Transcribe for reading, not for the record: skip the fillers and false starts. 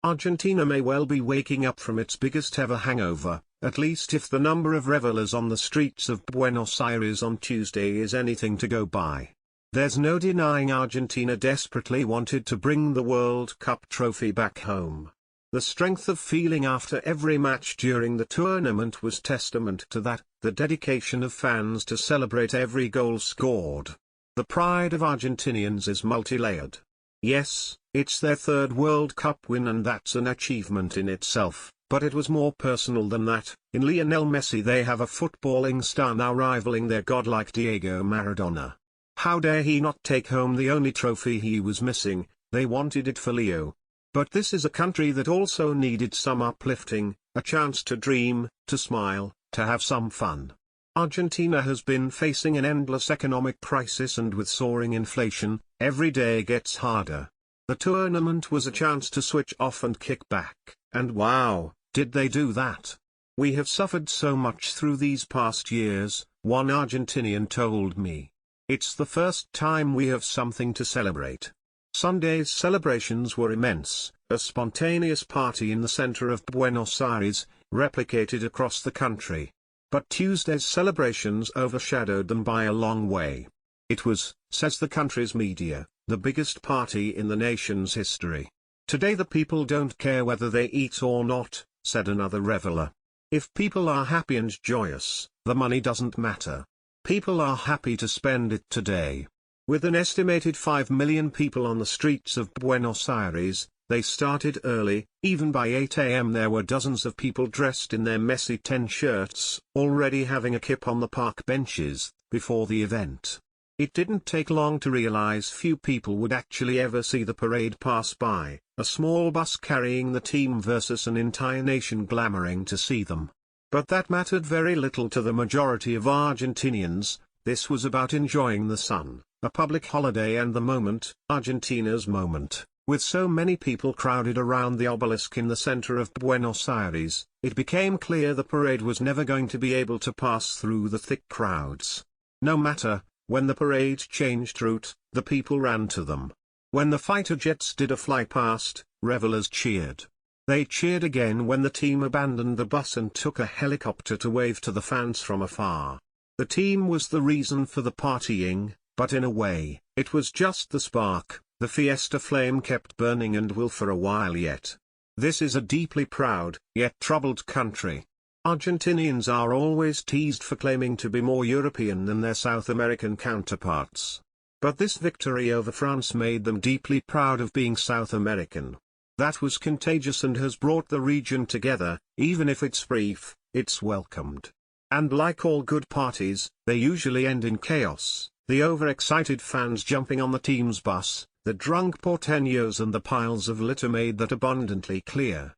Argentina may well be waking up from its biggest ever hangover, at least if the number of revelers on the streets of Buenos Aires on Tuesday is anything to go by. There's no denying Argentina desperately wanted to bring the World Cup trophy back home. The strength of feeling after every match during the tournament was testament to that, the dedication of fans to celebrate every goal scored. The pride of Argentinians is multi-layered. Yes, it's their third World Cup win and that's an achievement in itself, but it was more personal than that. In Lionel Messi they have a footballing star now rivaling their godlike Diego Maradona. How dare he not take home the only trophy he was missing? They wanted it for Leo. But this is a country that also needed some uplifting, a chance to dream, to smile, to have some fun. Argentina has been facing an endless economic crisis, and with soaring inflation, every day gets harder. The tournament was a chance to switch off and kick back, and wow, did they do that. We have suffered so much through these past years, one Argentinian told me. It's the first time we have something to celebrate. Sunday's celebrations were immense, a spontaneous party in the center of Buenos Aires, replicated across the country. But Tuesday's celebrations overshadowed them by a long way. It was, says the country's media, the biggest party in the nation's history. Today the people don't care whether they eat or not, said another reveler. If people are happy and joyous, the money doesn't matter. People are happy to spend it today. With an estimated 5 million people on the streets of Buenos Aires, they started early. Even by 8 a.m. there were dozens of people dressed in their messy ten shirts, already having a kip on the park benches, before the event. It didn't take long to realize few people would actually ever see the parade pass by, a small bus carrying the team versus an entire nation clamoring to see them. But that mattered very little to the majority of Argentinians. This was about enjoying the sun, a public holiday, and the moment, Argentina's moment. With so many people crowded around the obelisk in the center of Buenos Aires, it became clear the parade was never going to be able to pass through the thick crowds. No matter, when the parade changed route, the people ran to them. When the fighter jets did a fly past, revelers cheered. They cheered again when the team abandoned the bus and took a helicopter to wave to the fans from afar. The team was the reason for the partying, but in a way, it was just the spark. The fiesta flame kept burning and will for a while yet. This is a deeply proud, yet troubled country. Argentinians are always teased for claiming to be more European than their South American counterparts. But this victory over France made them deeply proud of being South American. That was contagious and has brought the region together. Even if it's brief, it's welcomed. And like all good parties, they usually end in chaos, the overexcited fans jumping on the team's bus, the drunk porteños and the piles of litter made that abundantly clear.